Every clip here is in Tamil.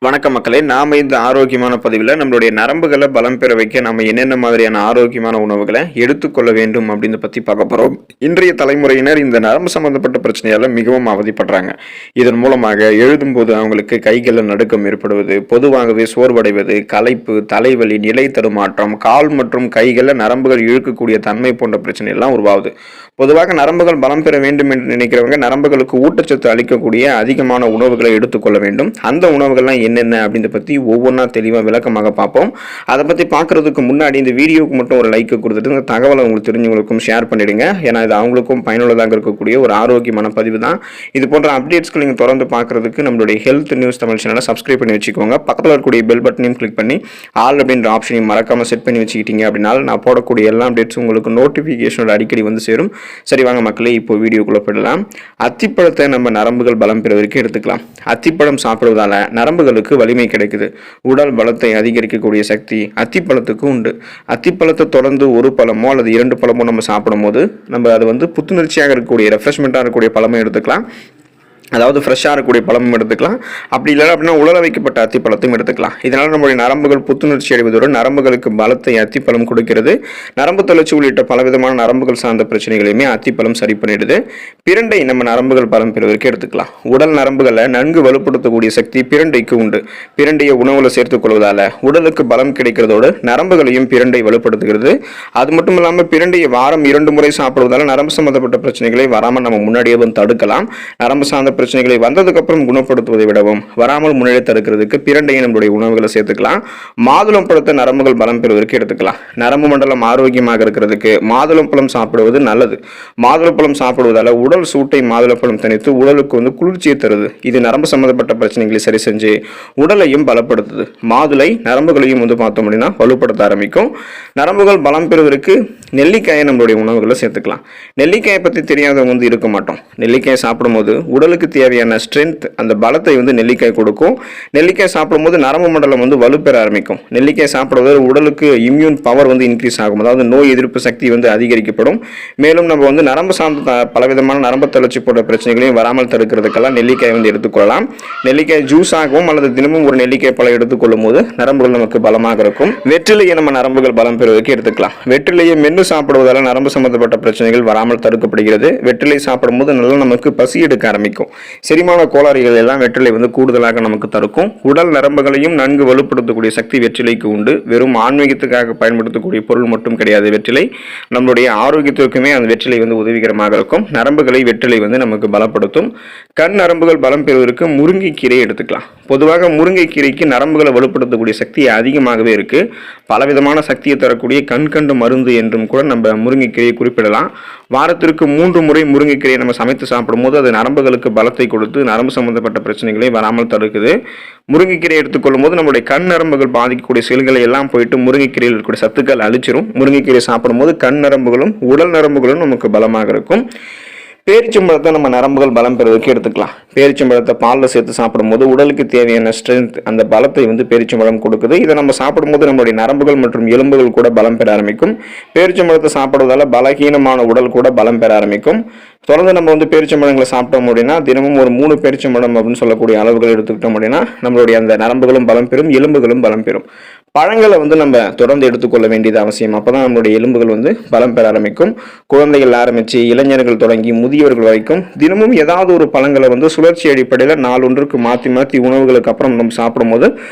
வணக்கம் மக்களே, நாம இந்த ஆரோக்கியமான பதிவில் நம்மளுடைய நரம்புகளை பலம் பெற வைக்க நம்ம என்னென்ன மாதிரியான ஆரோக்கியமான உணவுகளை எடுத்துக்கொள்ள வேண்டும் அப்படின்னு பற்றி பார்க்க போகிறோம். இன்றைய தலைமுறையினர் இந்த நரம்பு சம்பந்தப்பட்ட பிரச்சனையால் மிகவும் அவதிப்படுறாங்க. இதன் மூலமாக எழுதும்போது அவங்களுக்கு கைகளில் நடுக்கம் ஏற்படுவது, பொதுவாகவே சோர்வடைவது, களைப்பு, தலைவலி, நிலை தடுமாற்றம், கால் மற்றும் கைகளில் நரம்புகள் இழுக்கக்கூடிய தன்மை போன்ற பிரச்சனை எல்லாம் உருவாகுது. பொதுவாக நரம்புகள் பலம் பெற வேண்டும் என்று நினைக்கிறவங்க நரம்புகளுக்கு ஊட்டச்சத்து அளிக்கக்கூடிய அதிகமான உணவுகளை எடுத்துக்கொள்ள வேண்டும். அந்த உணவுகள்லாம் என்னென்ன அப்படின்றத பற்றி ஒவ்வொன்றா தெளிவாக விளக்கமாக பார்ப்போம். அதை பற்றி பார்க்குறதுக்கு முன்னாடி இந்த வீடியோவுக்கு மட்டும் ஒரு லைக் கொடுத்துட்டு இந்த தகவலை உங்களுக்கு தெரிஞ்சவங்களுக்கும் ஷேர் பண்ணிடுங்க. ஏன்னா இது அவங்களுக்கும் பயனுள்ளதாக இருக்கக்கூடிய ஒரு ஆரோக்கியமான பதிவு தான். இது போன்ற அப்டேட்ஸ்க்கு நீங்கள் தொடர்ந்து பார்க்குறதுக்கு நம்மளுடைய ஹெல்த் நியூஸ் தமிழ் சேனலை சப்ஸ்கிரைப் பண்ணி வச்சுக்கோங்க. பக்கத்தில் இருக்கக்கூடிய பெல் பட்டனையும் கிளிக் பண்ணி ஆல் அப்படின்ற ஆப்ஷனையும் மறக்காமல் செட் பண்ணி வச்சுக்கிட்டீங்க அப்படின்னா நான் போடக்கூடிய எல்லா அப்டேட்ஸும் உங்களுக்கு நோட்டிஃபிகேஷனோட அடிக்கடி வந்து சேரும். சரி வாங்க மக்களே, இப்போ வீடியோக்குள்ளே போயிடலாம். அத்திப்பழத்தை நம்ம நரம்புகள் பலம் பெறுவதற்கு எடுத்துக்கலாம். அத்திப்பழம் சாப்பிடுவதால நரம்புகளுக்கு வலிமை கிடைக்குது. உடல் பலத்தை அதிகரிக்கக்கூடிய சக்தி அத்திப்பழத்துக்கு உண்டு. அத்திப்பழத்தை தொடர்ந்து ஒரு பழமோ அல்லது 2 பழமோ நம்ம சாப்பிடும் போது நம்ம அது புத்துணர்ச்சியாக இருக்கக்கூடிய ரெஃப்ரெஷ்மெண்ட்டாக இருக்கக்கூடிய பழமும் எடுத்துக்கலாம். அதாவது ஃப்ரெஷ்ஷாக இருக்கக்கூடிய பழமும் எடுத்துக்கலாம். அப்படி இல்லை அப்படின்னா உலர வைக்கப்பட்ட அத்திப்பழத்தையும் எடுத்துக்கலாம். இதனால் நம்முடைய நரம்புகள் புத்துணர்ச்சி அடைவதோடு நரம்புகளுக்கு பலத்தை அத்திப்பழம் கொடுக்கிறது. நரம்பு தளர்ச்சி உள்ளிட்ட பலவிதமான நரம்புகள் சார்ந்த பிரச்சனைகளையுமே அத்திப்பழம் சரி பண்ணிடுது. பிரண்டை நம்ம நரம்புகள் பலம் பெறுவதற்கு எடுத்துக்கலாம். உடல் நரம்புகளை நன்கு வலுப்படுத்தக்கூடிய சக்தி பிரண்டைக்கு உண்டு. பிரண்டையை உணவுல சேர்த்துக் கொள்வதால உடலுக்கு பலம் கிடைக்கிறதோடு நரம்புகளையும் பிரண்டை வலுப்படுத்துகிறது. அது மட்டும் இல்லாமல் பிரண்டையை வாரம் 2 முறை சாப்பிடுவதால நரம்பு சம்பந்தப்பட்ட பிரச்சனைகளை வராமல் நம்ம முன்னாடியே தடுக்கலாம். நரம்பு சார்ந்த பிரச்சனைகளை வந்ததுக்கு அப்புறம் குணப்படுத்துவதை விடவும் வராமல் முன்னேறி தடுக்கிறதுக்கு பிரண்டையை நம்மளுடைய உணவுகளை சேர்த்துக்கலாம். மாதுளம் பழத்தை நரம்புகள் பலம் பெறுவதற்கு எடுத்துக்கலாம். நரம்பு மண்டலம் ஆரோக்கியமாக இருக்கிறதுக்கு மாதுளம்பழம் சாப்பிடுவது நல்லது. மாதுளம்பழம் சாப்பிடுவதால உடல் சூட்டை மாதுளம்பழம் தணித்து உடலுக்கு குளிர்ச்சியை தருது. இது நரம்பு சம்பந்தப்பட்ட பிரச்சனைகளை சரி செஞ்சு உடலையும் பலப்படுத்துது. மாதுளை நரம்புகளையும் பார்த்தோம் அப்படின்னா வலுப்படுத்த ஆரம்பிக்கும். நரம்புகள் பலம் பெறுவதற்கு நெல்லிக்காயை நம்மளுடைய உணவுகளை சேர்த்துக்கலாம். நெல்லிக்காயை பற்றி தெரியாதவங்க இருக்க மாட்டோம். நெல்லிக்காயை சாப்பிடும்போது உடலுக்கு தேவையான ஸ்ட்ரென்த், அந்த பலத்தை நெல்லிக்காய் கொடுக்கும். நெல்லிக்காய் சாப்பிடும்போது நரம்பு மண்டலம் வலுப்பெற ஆரம்பிக்கும். நெல்லிக்காய் சாப்பிடுவது உடலுக்கு இம்யூன் பவர் இன்க்ரீஸ் ஆகும். அதாவது நோய் எதிர்ப்பு சக்தி அதிகரிக்கப்படும். மேலும் நம்ம நரம்பு சார்ந்த பலவிதமான நரம்பு தளர்ச்சி போன்ற பிரச்சனைகளையும் வராமல் தடுக்கிறதுக்கெல்லாம் நெல்லிக்காய் எடுத்துக்கொள்ளலாம். நெல்லிக்காய் ஜூஸ் ஆகவும் அல்லது தினமும் ஒரு நெல்லிக்காய் பழம் எடுத்துக்கொள்ளும் போது நரம்புகள் நமக்கு பலமாக இருக்கும். வெற்றிலையை நம்ம நரம்புகள் பலம் பெறுவதற்கு எடுத்துக்கலாம். வெற்றிலையை மென்று சாப்பிடுவதால் நரம்பு சம்பந்தப்பட்ட பிரச்சனைகள் வராமல் தடுக்கப்படுகிறது. வெற்றிலை சாப்பிடும் போது நல்லா நமக்கு பசி எடுக்க ஆரம்பிக்கும். செரிமான கோளாறுகள் எல்லாம் வெற்றிலை கூடுதலாக நமக்கு தருக்கும். உடல் நரம்புகளையும் நன்கு வலுப்படுத்தக்கூடிய சக்தி வெற்றிலைக்கு உண்டு. வெறும் ஆன்மீகத்துக்காக பயன்படுத்தக்கூடிய பொருள் மட்டும் கிடையாது வெற்றிலை. நம்மளுடைய ஆரோக்கியத்திற்குமே அந்த வெற்றிலை உதவிகரமாக இருக்கும். நரம்புகளை வெற்றிலை நமக்கு பலப்படுத்தும். கண் நரம்புகள் பலம் பெறுவதற்கு முருங்கைக்கீரை எடுத்துக்கலாம். பொதுவாக முருங்கைக்கீரைக்கு நரம்புகளை வலுப்படுத்தக்கூடிய சக்தி அதிகமாகவே இருக்கு. பலவிதமான சக்தியை தரக்கூடிய கண்கண்டு மருந்து என்றும் கூட நம்ம முருங்கைக்கீரையை குறிப்பிடலாம். வாரத்திற்கு 3 முறை முருங்கைக்கீரையை நம்ம சமைத்து சாப்பிடும் போது அது நரம்புகளுக்கு பலத்தை கொடுத்து நரம்பு சம்பந்தப்பட்ட பிரச்சனைகளை வராமல் தடுக்குது. முருங்கைக்கீரை எடுத்துக்கொள்ளும் போது நம்மளுடைய கண் நரம்புகள் பாதிக்கக்கூடிய செல்களை எல்லாம் போயிட்டு முருங்கைக்கீரையில் இருக்கக்கூடிய சத்துக்கள் அழிச்சிரும். முருங்கைக்கீரை சாப்பிடும் போது கண் நரம்புகளும் உடல் நரம்புகளும் நமக்கு பலமாக இருக்கும். பேரிச்சம்பழத்தை நம்ம நரம்புகள் பலம் பெறுவதற்கு எடுத்துக்கலாம். பேரிச்சம்பழத்தை பாலில் சேர்த்து சாப்பிடும்போது உடலுக்கு தேவையான ஸ்ட்ரென்த், அந்த பலத்தை பேரிச்சம்பழம் கொடுக்குது. இதை நம்ம சாப்பிடும்போது நம்மளுடைய நரம்புகள் மற்றும் எலும்புகள் கூட பலம் பெற ஆரம்பிக்கும். பேரிச்சம்பழத்தை சாப்பிடுவதால பலகீனமான உடல் கூட பலம் பெற ஆரம்பிக்கும். தொடர்ந்து நம்ம பேரிச்சம்பழங்களை சாப்பிட்டோம் அப்படின்னா தினமும் ஒரு 3 பேரிச்சம்பழம் அப்படின்னு சொல்லக்கூடிய அளவுகள் எடுத்துக்கிட்டோம் அப்படின்னா நம்மளுடைய அந்த நரம்புகளும் பலம் பெறும், எலும்புகளும் பலம் பெறும். பழங்களை நம்ம தொடர்ந்து எடுத்துக்கொள்ள வேண்டியது அவசியம். அப்பதான் நம்மளுடைய எலும்புகள் பலம் பெற ஆரம்பிக்கும். குழந்தைகள் ஆரம்பித்து இளைஞர்கள் தொடங்கி முதியவர்கள் வரைக்கும் தினமும் ஏதாவது ஒரு பழங்களை சுழற்சி அடிப்படையில் நாளொன்றுக்கு மாற்றி மாற்றி உணவுகளுக்கு அப்புறம் நம்ம சாப்பிடும் போது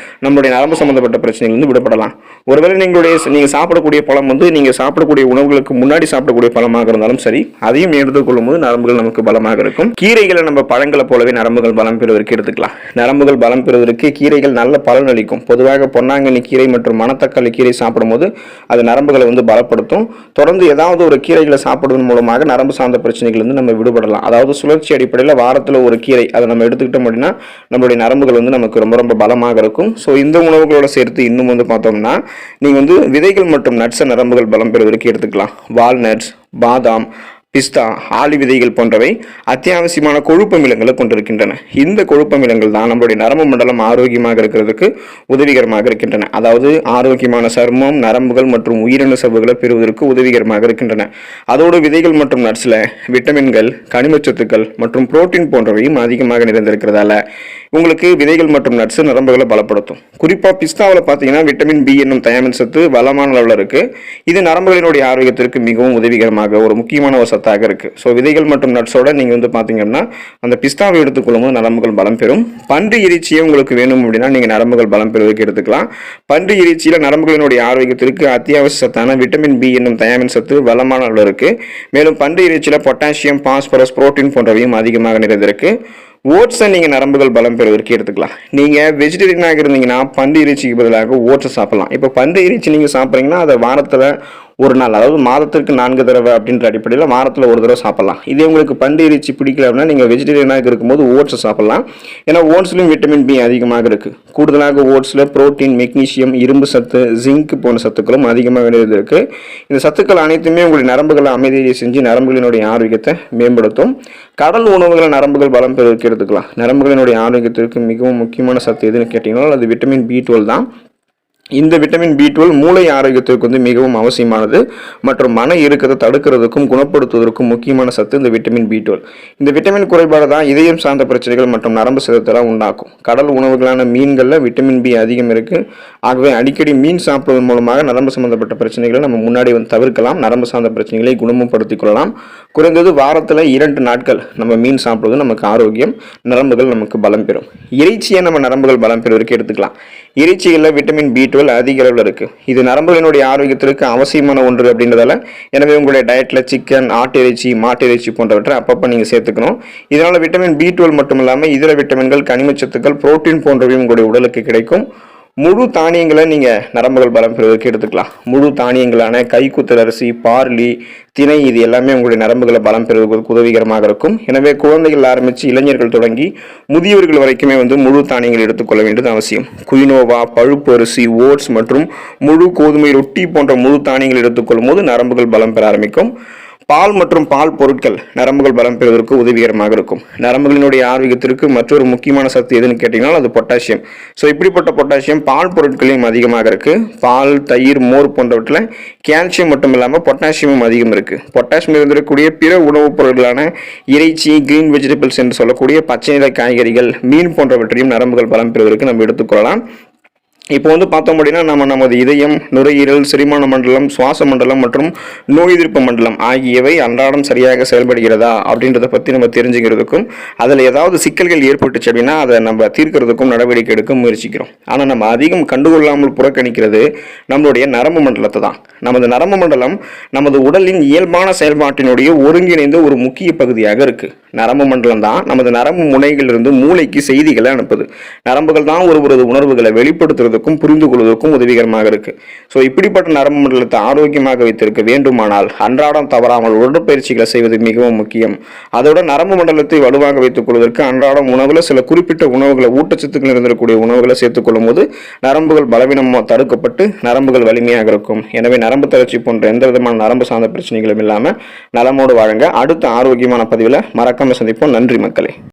நம்மளுடைய நரம்பு சம்பந்தப்பட்ட பிரச்சனைகள் விடப்படலாம். ஒருவேளை நீங்கள் சாப்பிடக்கூடிய பழம் நீங்கள் சாப்பிடக்கூடிய உணவுகளுக்கு முன்னாடி சாப்பிடக்கூடிய பழமாக இருந்தாலும் சரி, அதையும் எடுத்துக்கொள்ளும் போது நரம்புகள் நமக்கு பலமாக இருக்கும். கீரைகளை நம்ம பழங்களை போலவே நரம்புகள் பலம் பெறுவதற்கு எடுத்துக்கலாம். நரம்புகள் பலம் பெறுவதற்கு கீரைகள் நல்ல பலன் அளிக்கும். பொதுவாக பொன்னாங்கண்ணி கீரை மற்றும் மணத்தக்காளி கீரை சாப்பிடும் போது அது நரம்புகளை பலப்படுத்தும். தொடர்ந்து ஏதாவது ஒரு கீரைகளை சாப்பிடுவதன் மூலமாக நரம்பு சார்ந்த பிரச்சனைகள் நம்ம விடுபடலாம். அதாவது சுழற்சி அடிப்படையில் வாரத்தில் ஒரு கீரை அதை நம்ம எடுத்துக்கிட்டோம் அப்படின்னா நம்மளுடைய நரம்புகள் நமக்கு ரொம்ப ரொம்ப பலமாக இருக்கும். ஸோ இந்த உணவுகளோட சேர்த்து இன்னும் பார்த்தோம்னா நீங்கள் விதைகள் மற்றும் நட்ஸை நரம்புகள் பலம் பெறுவதற்கு எடுத்துக்கலாம். வால்நட்ஸ், பாதாம், பிஸ்தா, ஆளி விதைகள் போன்றவை அத்தியாவசியமான கொழுப்பு அமிலங்களை கொண்டிருக்கின்றன. இந்த கொழுப்பு அமிலங்கள் தான் நம்மளுடைய நரம்பு மண்டலம் ஆரோக்கியமாக இருக்கிறதுக்கு உதவிகரமாக இருக்கின்றன. அதாவது ஆரோக்கியமான சருமம், நரம்புகள் மற்றும் உயிரணு சவ்வுகளை பெறுவதற்கு உதவிகரமாக இருக்கின்றன. அதோடு விதைகள் மற்றும் நட்ஸ்ல விட்டமின்கள், கனிமச்சத்துக்கள் மற்றும் புரோட்டீன் போன்றவையும் அதிகமாக நிறைந்திருக்கிறதால உங்களுக்கு விதைகள் மற்றும் நட்ஸ் நரம்புகளை பலப்படுத்தும். குறிப்பா பிஸ்தாவில் பார்த்தீங்கன்னா விட்டமின் பி என்னும் தயாமின் சத்து வளமான அளவில் இருக்கு. இது நரம்புகளினுடைய ஆரோக்கியத்திற்கு மிகவும் உதவிகரமாக ஒரு முக்கியமான ஒரு சத்தாக இருக்கு. ஸோ விதைகள் மற்றும் நட்ஸோட நீங்க பார்த்தீங்கன்னா அந்த பிஸ்தாவை எடுத்துக்கொள்ளும் போது நரம்புகள் பலம் பெறும். பன்றி இறைச்சியே உங்களுக்கு வேணும் அப்படின்னா நீங்க நரம்புகள் பலம் பெறுவதற்கு எடுத்துக்கலாம். பன்றி இறைச்சியில நரம்புகளினுடைய ஆரோக்கியத்திற்கு அத்தியாவசிய சத்தான விட்டமின் பி என்னும் தயாமின் சத்து வளமான அளவில் இருக்கு. மேலும் பன்றி இறைச்சியில பொட்டாசியம், பாஸ்பரஸ், புரோட்டீன் போன்றவையும் அதிகமாக நிறைந்திருக்கு. ஓட்ஸை நீங்கள் நரம்புகள் பலம் பெறுவதற்கு எடுத்துக்கலாம். நீங்கள் வெஜிடேரியனாக இருந்தீங்கன்னா பன்றி இறைச்சிக்கு பதிலாக ஓட்ஸை சாப்பிடலாம். இப்போ பன்றி இறைச்சி நீங்கள் சாப்பிட்றீங்கன்னா அதை வாரத்தில் ஒரு நாள், அதாவது மாதத்திற்கு 4 தடவை அப்படின்ற அடிப்படையில் வாரத்தில் ஒரு தடவை சாப்பிடலாம். இதே உங்களுக்கு பன்றி இறைச்சி பிடிக்கல அப்படின்னா நீங்கள் வெஜிடேரியனாக இருக்கும்போது ஓட்ஸை சாப்பிடலாம். ஏன்னா ஓட்ஸ்லையும் விட்டமின் பி அதிகமாக இருக்குது. கூடுதலாக ஓட்ஸில் புரோட்டீன், மெக்னீசியம், இரும்பு சத்து, ஜிங்க் போன்ற சத்துக்களும் அதிகமாக இருக்குது. இந்த சத்துக்கள் அனைத்துமே உங்களுடைய நரம்புகளை அமைதியை செஞ்சு நரம்புகளினுடைய ஆரோக்கியத்தை மேம்படுத்தும். கடல் உணவுகளை நரம்புகள் பலம் பெறுவதற்கு எடுத்துக்கலாம். நரம்புகளினுடைய ஆரோக்கியத்திற்கு மிகவும் முக்கியமான சத்து எதுன்னு கேட்டீங்கன்னா அது விட்டமின் B12 தான். இந்த விட்டமின் B12 மூளை ஆரோக்கியத்திற்கு மிகவும் அவசியமானது மற்றும் மன இறுக்கத்தை தடுக்கிறதுக்கும் குணப்படுத்துவதற்கும் முக்கியமான சத்து இந்த விட்டமின் B12. இந்த விட்டமின் குறைபாடு தான் இதயம் சார்ந்த பிரச்சனைகள் மற்றும் நரம்பு சேதத்தெல்லாம் உண்டாக்கும். கடல் உணவுகளான மீன்களில் விட்டமின் பி அதிகம் இருக்கு. ஆகவே அடிக்கடி மீன் சாப்பிடுவதன் மூலமாக நரம்பு சம்பந்தப்பட்ட பிரச்சனைகளை நம்ம முன்னாடி தவிர்க்கலாம். நரம்பு சார்ந்த பிரச்சனைகளை குணப்படுத்திக் கொள்ளலாம். குறைந்தது வாரத்தில் 2 நாட்கள் நம்ம மீன் சாப்பிடுவது நமக்கு ஆரோக்கியம், நரம்புகள் நமக்கு பலம் பெறும். இறைச்சியை நம்ம நரம்புகள் பலம் பெறுவதற்கு எடுத்துக்கலாம். இறைச்சிகளில் விட்டமின் B12 அதிக அளவில் இருக்கு. இது நரம்புகளினுடைய ஆரோக்கியத்திற்கு அவசியமான ஒன்று அப்படின்றதால எனவே உங்களுடைய டயட்ல சிக்கன், ஆட்டு இறைச்சி, மாட்டு இறைச்சி போன்றவற்றை அப்பப்போ நீங்க சேர்த்துக்கணும். இதனால விட்டமின் B12 மட்டும் இல்லாமல் இதர விட்டமின்கள், கனிமச்சத்துக்கள், புரோட்டீன் போன்றவையும் உங்களுடைய உடலுக்கு கிடைக்கும். முழு தானியங்களை நீங்க நரம்புகள் பலம் பெறுவதற்கு எடுத்துக்கலாம். முழு தானியங்களான கைக்குத்தல் அரிசி, பார்லி, திணை இது எல்லாமே உங்களுடைய நரம்புகளை பலம் பெறுவதற்கு உதவிகரமாக இருக்கும். எனவே குழந்தைகள் ஆரம்பித்து இளைஞர்கள் தொடங்கி முதியவர்கள் வரைக்குமே முழு தானியங்கள் எடுத்துக்கொள்ள வேண்டியது அவசியம். குயினோவா, பழுப்பு அரிசி, ஓட்ஸ் மற்றும் முழு கோதுமை ரொட்டி போன்ற முழு தானியங்கள் எடுத்துக்கொள்ளும் போது நரம்புகள் பலம் பெற ஆரம்பிக்கும். பால் மற்றும் பால் பொருட்கள் நரம்புகள் பலம் பெறுவதற்கு உதவிகரமாக இருக்கும். நரம்புகளினுடைய ஆரோக்கியத்திற்கு மற்றொரு முக்கியமான சத்து எதுன்னு கேட்டீங்கன்னா அது பொட்டாசியம். ஸோ இப்படிப்பட்ட பொட்டாசியம் பால் பொருட்களையும் அதிகமாக இருக்கு. பால், தயிர், மோர் போன்றவற்றில் கால்சியம் மட்டும் இல்லாமல் பொட்டாசியமும் அதிகம் இருக்கு. பொட்டாசியம் இருந்திருக்கக்கூடிய பிற உணவுப் பொருட்களான இறைச்சி, கிரீன் வெஜிடபிள்ஸ் என்று சொல்லக்கூடிய பச்சை நிற காய்கறிகள், மீன் போன்றவற்றையும் நரம்புகள் பலம் பெறுவதற்கு நம்ம எடுத்துக்கொள்ளலாம். இப்போ பார்த்தோம் அப்படின்னா நமது இதயம், நுரையீரல், செரிமான மண்டலம், சுவாச மண்டலம் மற்றும் நோய் எதிர்ப்பு மண்டலம் ஆகியவை அன்றாடம் சரியாக செயல்படுகிறதா அப்படின்றத பற்றி நம்ம தெரிஞ்சுக்கிறதுக்கும் அதில் ஏதாவது சிக்கல்கள் ஏற்பட்டுச்சு அப்படின்னா அதை நம்ம தீர்க்கிறதுக்கும் நடவடிக்கை எடுக்க முயற்சிக்கிறோம். ஆனால் நம்ம அதிகம் கண்டுகொள்ளாமல் புறக்கணிக்கிறது நம்மளுடைய நரம்பு மண்டலத்தை தான். நமது நரம்பு மண்டலம் நமது உடலின் இயல்பான செயல்பாட்டினுடைய ஒருங்கிணைந்த ஒரு முக்கிய பகுதியாக இருக்கு. நரம்பு மண்டலம் தான் நமது நரம்பு முனைகளிலிருந்து மூளைக்கு செய்திகளை அனுப்புது. நரம்புகள் தான் ஒருவரது உணர்வுகளை வெளிப்படுத்துறது புரிந்து கொள்வதற்கும் உதவிகரமாக இருக்கு. ஸோ இப்படிப்பட்ட நரம்பு மண்டலத்தை ஆரோக்கியமாக வைத்திருக்க வேண்டுமானால் அன்றாடம் தவறாமல் உடற்பயிற்சிகளை செய்வது மிகவும் முக்கியம். அதோட நரம்பு மண்டலத்தை வலுவாக வைத்துக் கொள்வதற்கு அன்றாடம் உணவுல சில குறிப்பிட்ட உணவுகளை, ஊட்டச்சத்துக்கள் இருந்திருக்கக்கூடிய உணவுகளை சேர்த்துக் கொள்ளும் போது நரம்புகள் பலவீனமாக தடுக்கப்பட்டு நரம்புகள் வலிமையாக இருக்கும். எனவே நரம்பு தளர்ச்சி போன்ற எந்த விதமான நரம்பு சார்ந்த பிரச்சனைகளும் இல்லாமல் நலமோடு வாழுங்க. அடுத்த ஆரோக்கியமான பதிவில் மறக்காம சந்திப்போம். நன்றி மக்களே.